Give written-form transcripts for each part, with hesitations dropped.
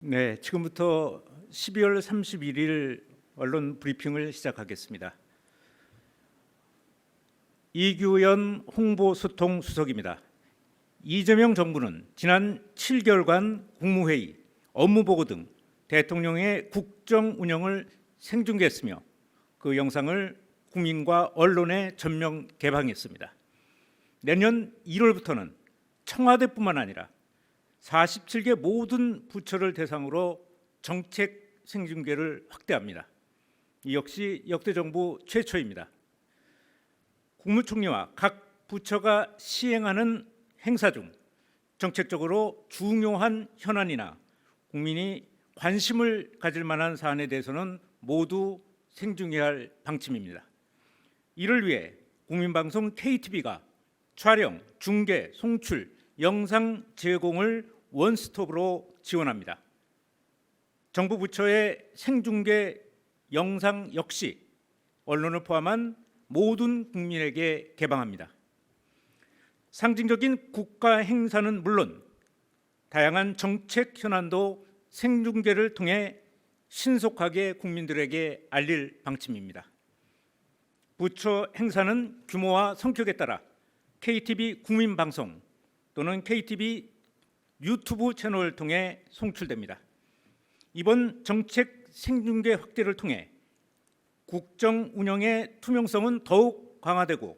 네, 지금부터 12월 31일 언론 브리핑을 시작하겠습니다. 이규현 홍보소통수석입니다. 이재명 정부는 지난 7개월간 국무회의, 업무보고 등 대통령의 국정 운영을 생중계했으며 그 영상을 국민과 언론에 전면 개방했습니다. 내년 1월부터는 청와대뿐만 아니라 47개 모든 부처를 대상으로 정책 생중계를 확대합니다. 이 역시 역대 정부 최초입니다. 국무총리와 각 부처가 시행하는 행사 중 정책적으로 중요한 현안이나 국민이 관심을 가질 만한 사안에 대해서는 모두 생중계할 방침입니다. 이를 위해 국민방송 KTV가 촬영, 중계, 송출, 영상 제공을 원스톱으로 지원합니다. 정부 부처의 생중계 영상 역시 언론을 포함한 모든 국민에게 개방합니다. 상징적인 국가 행사는 물론 다양한 정책 현안도 생중계를 통해 신속하게 국민들에게 알릴 방침입니다. 부처 행사는 규모와 성격에 따라 KTV 국민방송 또는 KTV 유튜브 채널을 통해 송출됩니다. 이번 정책 생중계 확대를 통해 국정 운영의 투명성은 더욱 강화되고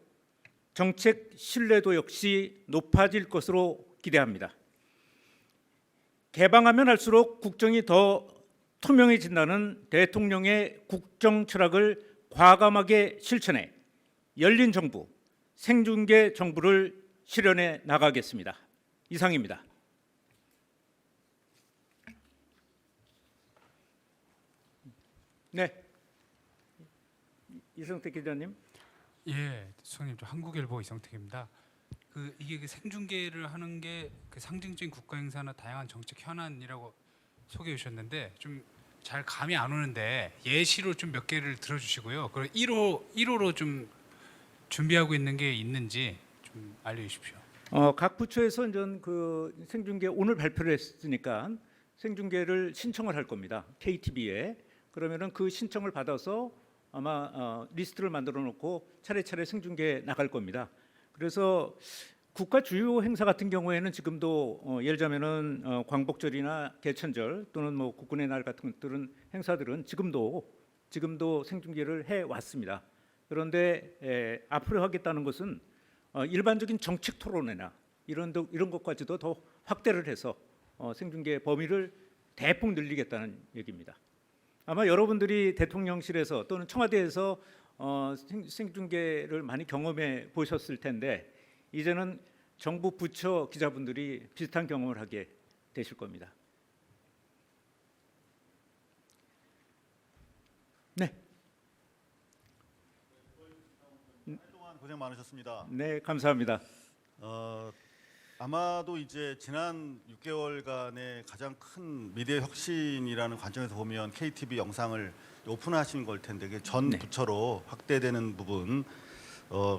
정책 신뢰도 역시 높아질 것으로 기대합니다. 개방하면 할수록 국정이 더 투명해진다는 대통령의 국정 철학을 과감하게 실천해 열린 정부, 생중계 정부를 실현해 나가겠습니다. 이상입니다. 네, 이성택 기자님. 예, 수석님, 저 한국일보 이성택입니다. 이게 생중계를 하는 게 상징적인 국가 행사나 다양한 정책 현안이라고 소개해 주셨는데 좀 잘 감이 안 오는데 예시로 좀 몇 개를 들어주시고요. 그리고 1호로 좀 준비하고 있는 게 있는지 좀 알려주십시오. 각 부처에서 이제 그 생중계 오늘 발표를 했으니까 생중계를 신청을 할 겁니다. KTV에. 그러면은 그 신청을 받아서 아마 리스트를 만들어 놓고 차례차례 생중계 나갈 겁니다. 그래서 국가 주요 행사 같은 경우에는 지금도 예를 들자면은 광복절이나 개천절 또는 뭐 국군의 날 같은 것들은 행사들은 지금도 생중계를 해 왔습니다. 그런데 앞으로 하겠다는 것은 일반적인 정책 토론회나 이런 것까지도 더 확대를 해서 생중계 범위를 대폭 늘리겠다는 얘기입니다. 아마 여러분들이 대통령실에서 또는 청와대에서 생중계를 많이 경험해 보셨을 텐데 이제는 정부 부처 기자분들이 비슷한 경험을 하게 되실 겁니다. 네. 한동안 고생 많으셨습니다. 네, 감사합니다. 아마도 이제 지난 6개월간의 가장 큰 미디어 혁신이라는 관점에서 보면 KTV 영상을 오픈하신 걸 텐데 그게 전 네. 부처로 확대되는 부분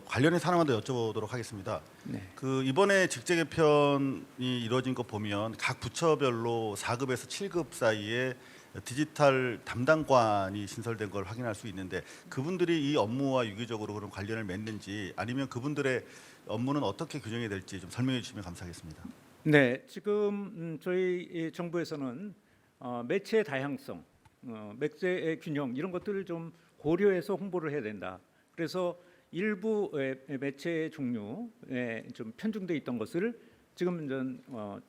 관련해서 하나만 더 여쭤보도록 하겠습니다. 네. 이번에 직제 개편이 이루어진 거 보면 각 부처별로 4급에서 7급 사이에 디지털 담당관이 신설된 걸 확인할 수 있는데 그분들이 이 업무와 유기적으로 그런 관련을 맺는지 아니면 그분들의 업무는 어떻게 규정이 될지 좀 설명해 주시면 감사하겠습니다. 네, 지금 저희 정부에서는 매체의 다양성, 매체의 균형 이런 것들을 좀 고려해서 홍보를 해야 된다. 그래서 일부 매체의 종류에 좀 편중돼 있던 것을 지금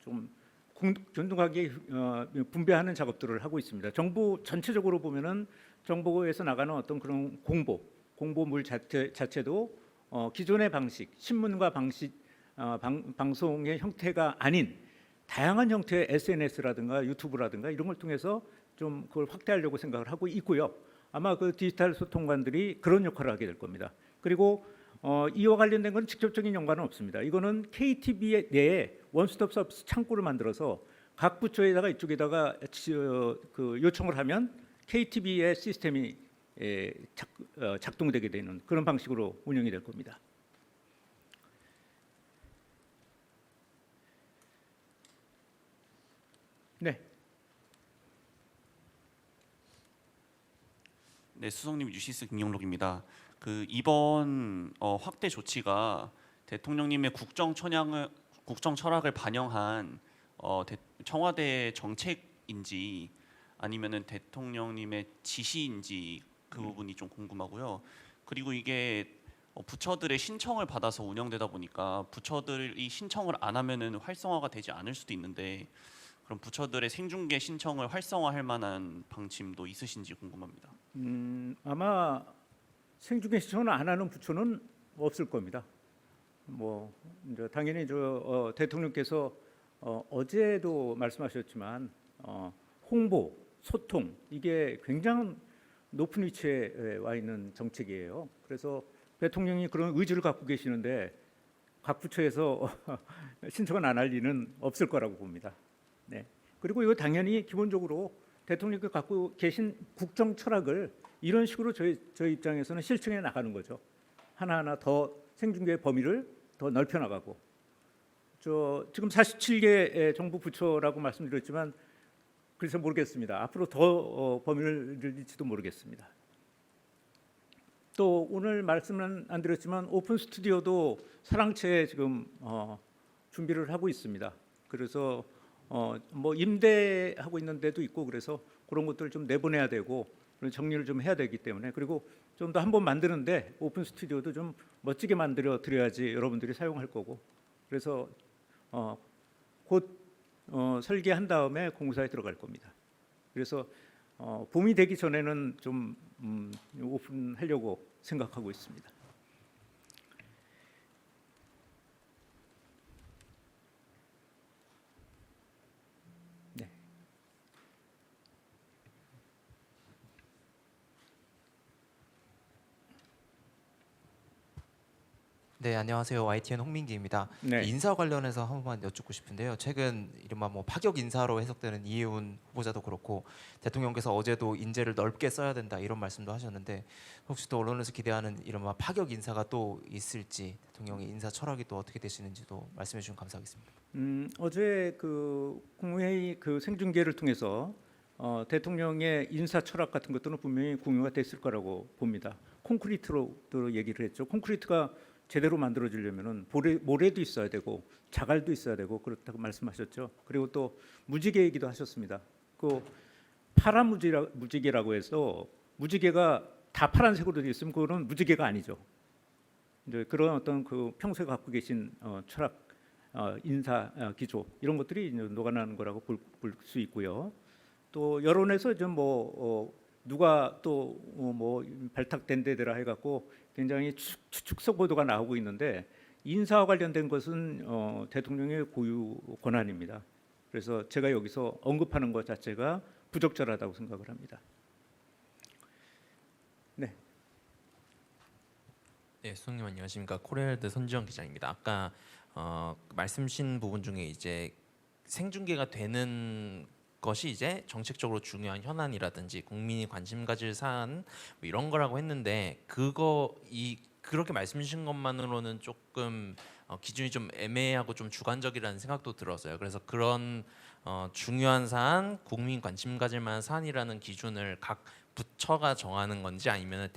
좀 균등하게 분배하는 작업들을 하고 있습니다. 정부 전체적으로 보면은 정부에서 나가는 어떤 그런 공보물 자체도 기존의 방식, 신문과 방송의 형태가 아닌 다양한 형태의 SNS라든가 유튜브라든가 이런 걸 통해서 좀 그걸 확대하려고 생각을 하고 있고요. 아마 그 디지털 소통관들이 그런 역할을 하게 될 겁니다. 그리고 이와 관련된 건 직접적인 연관은 없습니다. 이거는 KTV 내에 원스톱 서비스 창구를 만들어서 각 부처에다가 이쪽에다가 그 요청을 하면 KTV의 시스템이 작동되게 되는 그런 방식으로 운영이 될 겁니다. 네. 네, 수석님 유시스 김영록입니다. 그 이번 확대 조치가 대통령님의 국정 철학을 반영한 청와대 정책인지 아니면은 대통령님의 지시인지 그 부분이 좀 궁금하고요. 그리고 이게 부처들의 신청을 받아서 운영되다 보니까 부처들이 신청을 안 하면은 활성화가 되지 않을 수도 있는데 그럼 부처들의 생중계 신청을 활성화할 만한 방침도 있으신지 궁금합니다. 아마 생중계 신청을 안 하는 부처는 없을 겁니다. 뭐 이제 당연히 대통령께서 어제도 말씀하셨지만 홍보, 소통 이게 굉장히 높은 위치에 와 있는 정책이에요. 그래서 대통령이 그런 의지를 갖고 계시는데 각 부처에서 신청을 안 할 리는 없을 거라고 봅니다. 네. 그리고 이거 당연히 기본적으로 대통령께서 갖고 계신 국정 철학을 이런 식으로 저희 입장에서는 실천해 나가는 거죠. 하나하나 더 생중계의 범위를 더 넓혀 나가고. 지금 47개 정부 부처라고 말씀드렸지만 그래서 모르겠습니다. 앞으로 더 범위를 늘릴지도 모르겠습니다. 또 오늘 말씀은 안 드렸지만 오픈 스튜디오도 사랑채에 지금 준비를 하고 있습니다. 그래서 뭐 임대하고 있는 데도 있고 그래서 그런 것들을 좀 내보내야 되고 그런 정리를 좀 해야 되기 때문에 그리고 좀 더 한번 만드는데 오픈 스튜디오도 좀 멋지게 만들어 드려야지 여러분들이 사용할 거고 그래서 곧 설계한 다음에 공사에 들어갈 겁니다. 그래서 봄이 되기 전에는 좀 오픈하려고 생각하고 있습니다. 네. 네, 안녕하세요. YTN 홍민기입니다. 네. 인사 관련해서 한 번만 여쭙고 싶은데요. 최근 이른바 뭐 파격 인사로 해석되는 이해운 후보자도 그렇고 대통령께서 어제도 인재를 넓게 써야 된다 이런 말씀도 하셨는데 혹시 또 언론에서 기대하는 이른바 파격 인사가 또 있을지 대통령의 인사 철학이 또 어떻게 되시는지도 말씀해 주시면 감사하겠습니다. 어제 그 국무회의 그 생중계를 통해서 대통령의 인사 철학 같은 것들은 분명히 공유가 됐을 거라고 봅니다. 콘크리트로도 얘기를 했죠. 콘크리트가 제대로 만들어지려면은 모래도 있어야 되고 자갈도 있어야 되고 그렇다고 말씀하셨죠. 그리고 또 무지개 얘기도 하셨습니다. 그 파란 무지개라고 해서 무지개가 다 파란색으로 되어 있으면 그거는 무지개가 아니죠. 이제 그런 어떤 그 평소에 갖고 계신 철학, 인사 기조 이런 것들이 이제 녹아나는 거라고 볼 수 있고요. 또 여론에서 좀 누가 또 뭐 발탁된 데더라 해갖고 굉장히 추측성 보도가 나오고 있는데 인사와 관련된 것은 대통령의 고유 권한입니다. 그래서 제가 여기서 언급하는 것 자체가 부적절하다고 생각을 합니다. 네. 네, 수석님 안녕하십니까. 코리아헬드 손지영 기자입니다. 아까 말씀하신 부분 중에 이제 생중계가 되는 것이 이제 정책적으로 중요한 현안이라든지 국민이 관심 가질 사안 뭐 이런 거라고 했는데 그렇게 말씀 주신 것만으로는 조금 기준이 좀 애매하고 좀 주관적이라는 생각도 들었어요. 그래서 그런 중요한 사안, 국민 관심 가질 만한 사안이라는 기준을 각 부처가 정하는 건지 아니면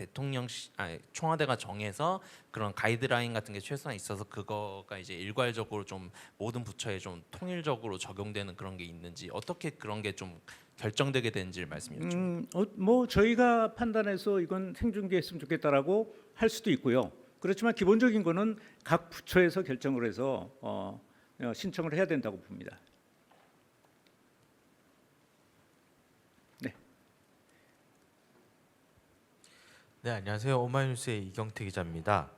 청와대가 정해서 그런 가이드라인 같은 게 최소한 있어서 그거가 이제 일괄적으로 좀 모든 부처에 좀 통일적으로 적용되는 그런 게 있는지 어떻게 그런 게 좀 결정되게 되는지를 말씀해 주시면. 뭐 저희가 판단해서 이건 생중계했으면 좋겠다라고 할 수도 있고요. 그렇지만 기본적인 거는 각 부처에서 결정을 해서 신청을 해야 된다고 봅니다. 네, 안녕하세요. 오마이뉴스의 이경태 기자입니다.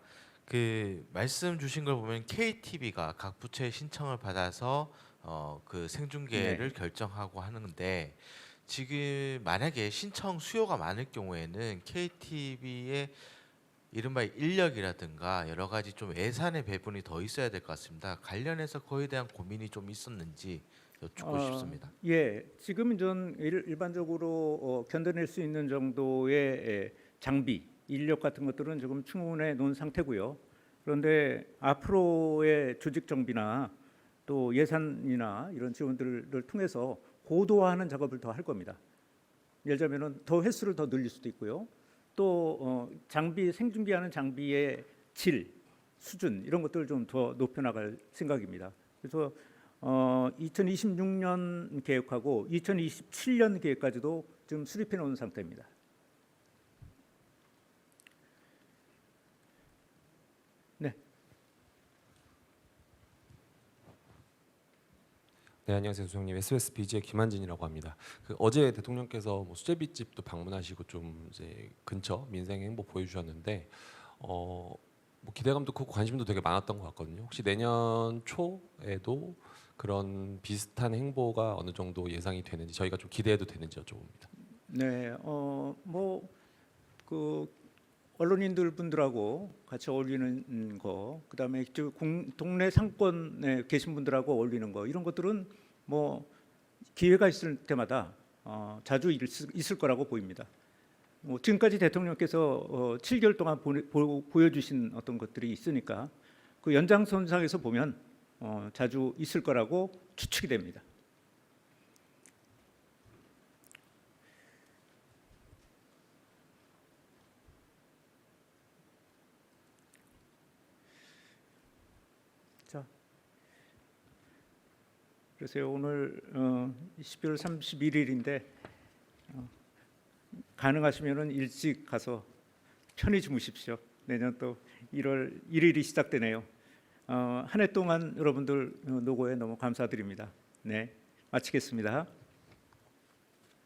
그 말씀 주신 걸 보면 KTV가 각 부처의 신청을 받아서 그 생중계를 결정하고 하는데 지금 만약에 신청 수요가 많을 경우에는 KTV의 이른바 인력이라든가 여러 가지 좀 예산의 배분이 더 있어야 될 것 같습니다. 관련해서 그에 대한 고민이 좀 있었는지 여쭙고 싶습니다. 예, 지금 전 일반적으로 견뎌낼 수 있는 정도의 장비, 인력 같은 것들은 지금 충분해 놓은 상태고요. 그런데 앞으로의 조직 정비나 또 예산이나 이런 지원들을 통해서 고도화하는 작업을 더 할 겁니다. 예를 들면은 더 횟수를 더 늘릴 수도 있고요. 또 장비 생중계하는 장비의 질, 수준 이런 것들을 좀 더 높여나갈 생각입니다. 그래서 2026년 계획하고 2027년 계획까지도 지금 수립해 놓은 상태입니다. 네. 네, 안녕하세요, 소장님. SBS BG의 김한진이라고 합니다. 어제 대통령께서 뭐 수제비집도 방문하시고 좀 이제 근처 민생 행보 보여주셨는데 뭐 기대감도 크고 관심도 되게 많았던 것 같거든요. 혹시 내년 초에도 그런 비슷한 행보가 어느 정도 예상이 되는지 저희가 좀 기대해도 되는지 여쭤봅니다. 네, 그 언론인들 분들하고 같이 어울리는 거, 그다음에 동네 상권에 계신 분들하고 어울리는 거 이런 것들은 뭐 기회가 있을 때마다 자주 있을 거라고 보입니다. 지금까지 대통령께서 7개월 동안 보여주신 어떤 것들이 있으니까 그 연장선상에서 보면 자주 있을 거라고 추측이 됩니다. 자, 그래서 오늘 12월 31일인데 가능하시면은 일찍 가서 편히 주무십시오. 내년 또 1월 1일이 시작되네요. 한 해 동안 여러분들 노고에 너무 감사드립니다. 네, 마치겠습니다.